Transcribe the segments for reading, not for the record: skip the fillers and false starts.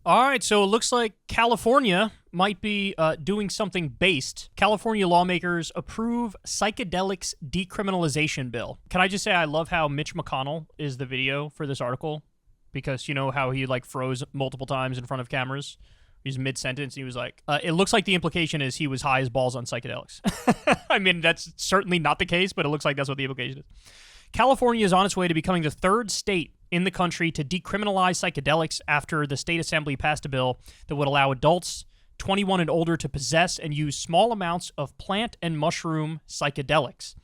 All right, so it looks like California might be doing something based. California lawmakers approve psychedelics decriminalization bill. Can I just say I love how Mitch McConnell is the video for this article, because you know how he like froze multiple times in front of cameras. He's mid-sentence. He was like, it looks like the implication is he was high as balls on psychedelics. I mean, that's certainly not the case, but it looks like that's what the implication is. California is on its way to becoming the third state in the country to decriminalize psychedelics after the state assembly passed a bill that would allow adults 21 and older to possess and use small amounts of plant and mushroom psychedelics.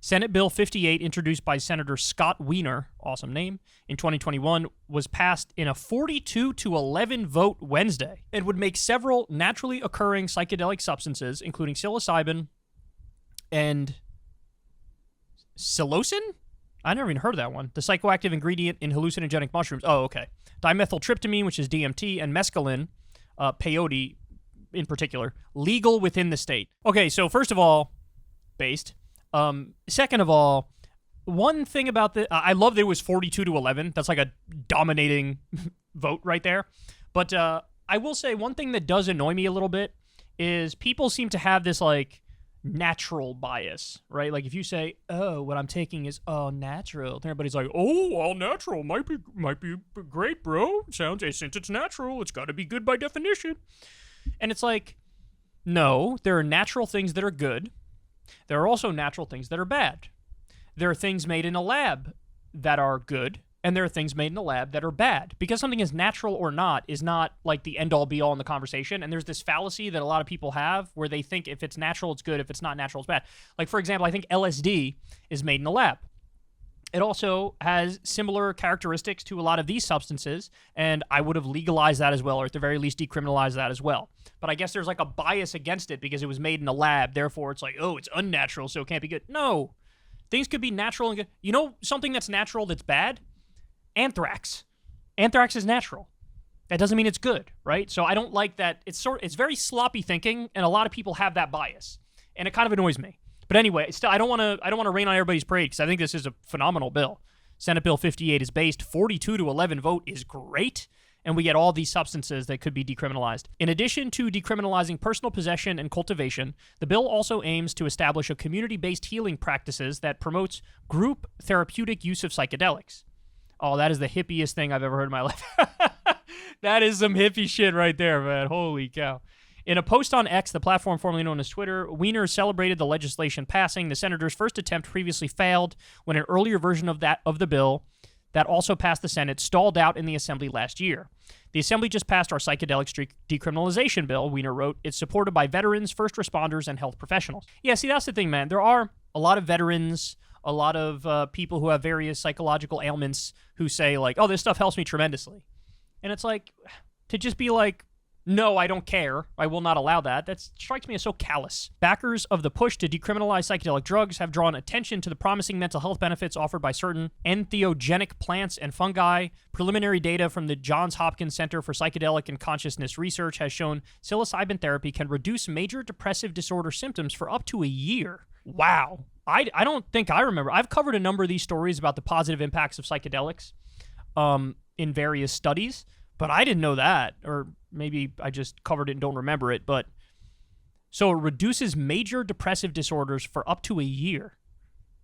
Senate Bill 58, introduced by Senator Scott Wiener, awesome name, in 2021, was passed in a 42-11 vote Wednesday and would make several naturally occurring psychedelic substances, including psilocybin and psilocin? I never even heard of that one. The psychoactive ingredient in hallucinogenic mushrooms. Oh, okay. Dimethyltryptamine, which is DMT, and mescaline, peyote in particular, legal within the state. Okay, so first of all, based. Second of all, one thing about the... I love that it was 42-11. That's like a dominating vote right there. But I will say one thing that does annoy me a little bit is people seem to have this, like, natural bias, right? Like if you say, "Oh, what I'm taking is all natural," then everybody's like, "Oh, all natural might be great, bro. Since it's natural, it's got to be good by definition." And it's like, no, there are natural things that are good. There are also natural things that are bad. There are things made in a lab that are good, and there are things made in a lab that are bad. Because something is natural or not is not like the end-all be-all in the conversation. And there's this fallacy that a lot of people have where they think if it's natural, it's good. If it's not natural, it's bad. Like, for example, I think LSD is made in a lab. It also has similar characteristics to a lot of these substances, and I would have legalized that as well, or at the very least decriminalized that as well. But I guess there's like a bias against it because it was made in a lab. Therefore, it's like, oh, it's unnatural, so it can't be good. No. Things could be natural and good. You know something that's natural that's bad? Anthrax. Anthrax is natural. That doesn't mean it's good, right? So I don't like that. It's very sloppy thinking, and a lot of people have that bias, and it kind of annoys me. But anyway, still, I don't want to rain on everybody's parade because I think this is a phenomenal bill. Senate Bill 58 is based. 42-11 vote is great, and we get all these substances that could be decriminalized. In addition to decriminalizing personal possession and cultivation, the bill also aims to establish a community-based healing practices that promotes group therapeutic use of psychedelics. Oh, that is the hippiest thing I've ever heard in my life. That is some hippie shit right there, man. Holy cow. In a post on X, the platform formerly known as Twitter, Wiener celebrated the legislation passing. The senator's first attempt previously failed when an earlier version of the bill that also passed the Senate stalled out in the Assembly last year. The Assembly just passed our psychedelics decriminalization bill, Wiener wrote. It's supported by veterans, first responders, and health professionals. Yeah, see, that's the thing, man. There are a lot of veterans, a lot of people who have various psychological ailments who say, like, oh, this stuff helps me tremendously. And it's like, to just be like, no, I don't care. I will not allow that. That strikes me as so callous. Backers of the push to decriminalize psychedelic drugs have drawn attention to the promising mental health benefits offered by certain entheogenic plants and fungi. Preliminary data from the Johns Hopkins Center for Psychedelic and Consciousness Research has shown psilocybin therapy can reduce major depressive disorder symptoms for up to a year. Wow. I don't think I remember. I've covered a number of these stories about the positive impacts of psychedelics in various studies, but I didn't know that, or maybe I just covered it and don't remember it. But so it reduces major depressive disorders for up to a year.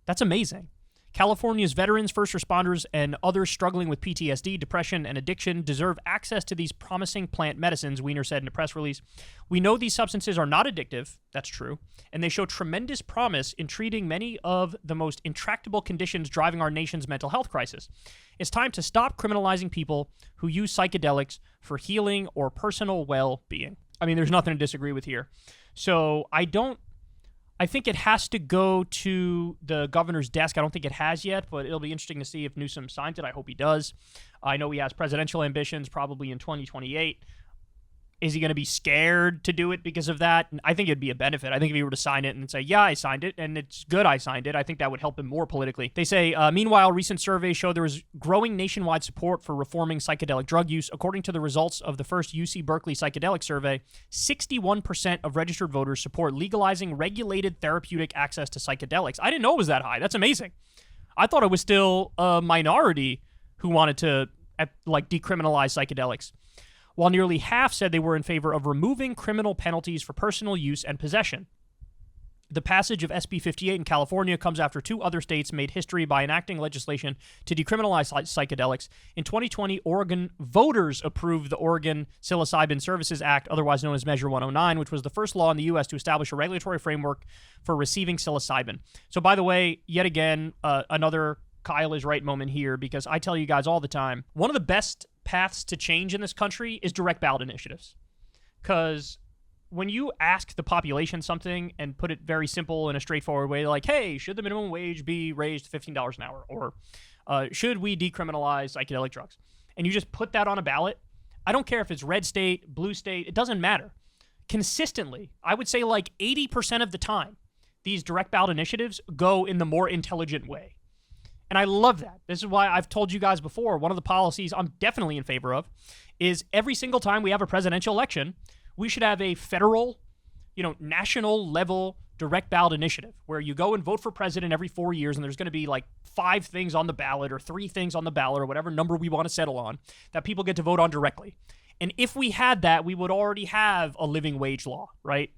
That's amazing. California's veterans, first responders, and others struggling with PTSD, depression, and addiction deserve access to these promising plant medicines, Wiener said in a press release. We know these substances are not addictive, that's true, and they show tremendous promise in treating many of the most intractable conditions driving our nation's mental health crisis. It's time to stop criminalizing people who use psychedelics for healing or personal well-being. I mean, there's nothing to disagree with here. So I think it has to go to the governor's desk. I don't think it has yet, but it'll be interesting to see if Newsom signs it. I hope he does. I know he has presidential ambitions probably in 2028. Is he going to be scared to do it because of that? I think it'd be a benefit. I think if he were to sign it and say, yeah, I signed it, and it's good I signed it, I think that would help him more politically. They say, meanwhile, recent surveys show there is growing nationwide support for reforming psychedelic drug use. According to the results of the first UC Berkeley psychedelic survey, 61% of registered voters support legalizing regulated therapeutic access to psychedelics. I didn't know it was that high. That's amazing. I thought it was still a minority who wanted to, decriminalize psychedelics. while nearly half said they were in favor of removing criminal penalties for personal use and possession. The passage of SB 58 in California comes after 2 other states made history by enacting legislation to decriminalize psychedelics. In 2020, Oregon voters approved the Oregon Psilocybin Services Act, otherwise known as Measure 109, which was the first law in the U.S. to establish a regulatory framework for receiving psilocybin. So, by the way, yet again, another Kyle is right moment here, because I tell you guys all the time, one of the best paths to change in this country is direct ballot initiatives. Because when you ask the population something and put it very simple in a straightforward way, like, hey, should the minimum wage be raised to $15 an hour? Or should we decriminalize psychedelic drugs? And you just put that on a ballot. I don't care if it's red state, blue state, it doesn't matter. Consistently, I would say like 80% of the time, these direct ballot initiatives go in the more intelligent way. And I love that. This is why I've told you guys before, one of the policies I'm definitely in favor of is every single time we have a presidential election, we should have a federal, national level direct ballot initiative where you go and vote for president every 4 years, and there's going to be like 5 things on the ballot or 3 things on the ballot or whatever number we want to settle on that people get to vote on directly. And if we had that, we would already have a living wage law, right?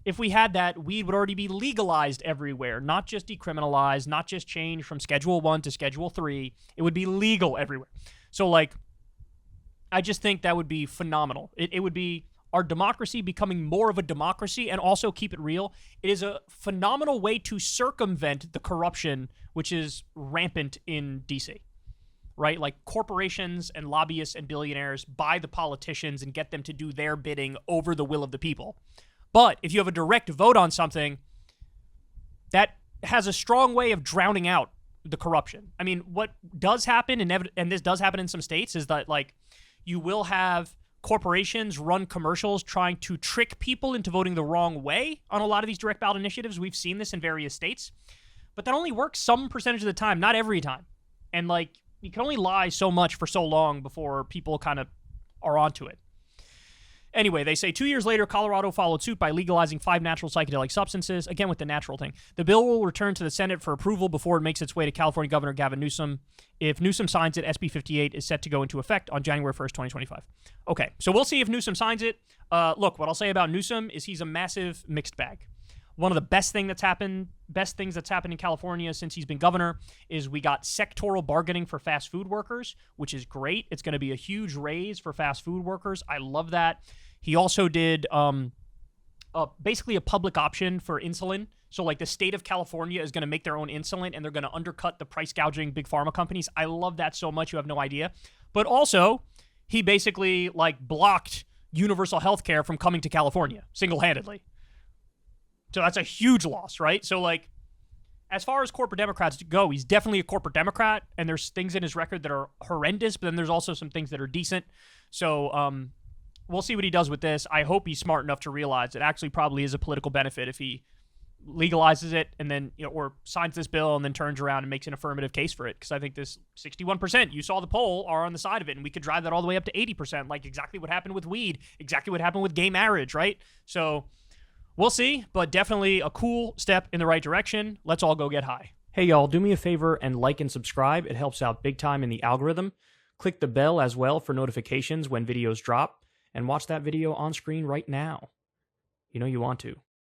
If we had that, weed would already be legalized everywhere, not just decriminalized, not just changed from Schedule 1 to Schedule 3. It would be legal everywhere. So, I just think that would be phenomenal. It would be our democracy becoming more of a democracy, and also keep it real. It is a phenomenal way to circumvent the corruption which is rampant in DC, right? Like corporations and lobbyists and billionaires buy the politicians and get them to do their bidding over the will of the people. But if you have a direct vote on something, that has a strong way of drowning out the corruption. I mean, what does happen, and this does happen in some states, is that you will have corporations run commercials trying to trick people into voting the wrong way on a lot of these direct ballot initiatives. We've seen this in various states, but that only works some percentage of the time, not every time. And you can only lie so much for so long before people kind of are onto it. Anyway, they say 2 years later, Colorado followed suit by legalizing 5 natural psychedelic substances, again with the natural thing. The bill will return to the Senate for approval before it makes its way to California Governor Gavin Newsom. If Newsom signs it, SB 58 is set to go into effect on January 1st, 2025. Okay, so we'll see if Newsom signs it. Look, what I'll say about Newsom is he's a massive mixed bag. One of the best things that's happened in California since he's been governor is we got sectoral bargaining for fast food workers, which is great. It's going to be a huge raise for fast food workers. I love that. He also did basically a public option for insulin. So the state of California is going to make their own insulin, and they're going to undercut the price gouging big pharma companies. I love that so much. You have no idea. But also, he basically blocked universal health care from coming to California single-handedly. So that's a huge loss, right? So as far as corporate Democrats go, he's definitely a corporate Democrat, and there's things in his record that are horrendous, but then there's also some things that are decent. So we'll see what he does with this. I hope he's smart enough to realize it actually probably is a political benefit if he legalizes it and then, or signs this bill and then turns around and makes an affirmative case for it. Because I think this 61%, you saw the poll, are on the side of it, and we could drive that all the way up to 80%, like exactly what happened with weed, exactly what happened with gay marriage, right? So we'll see, but definitely a cool step in the right direction. Let's all go get high. Hey, y'all, do me a favor and like and subscribe. It helps out big time in the algorithm. Click the bell as well for notifications when videos drop, and watch that video on screen right now. You know you want to.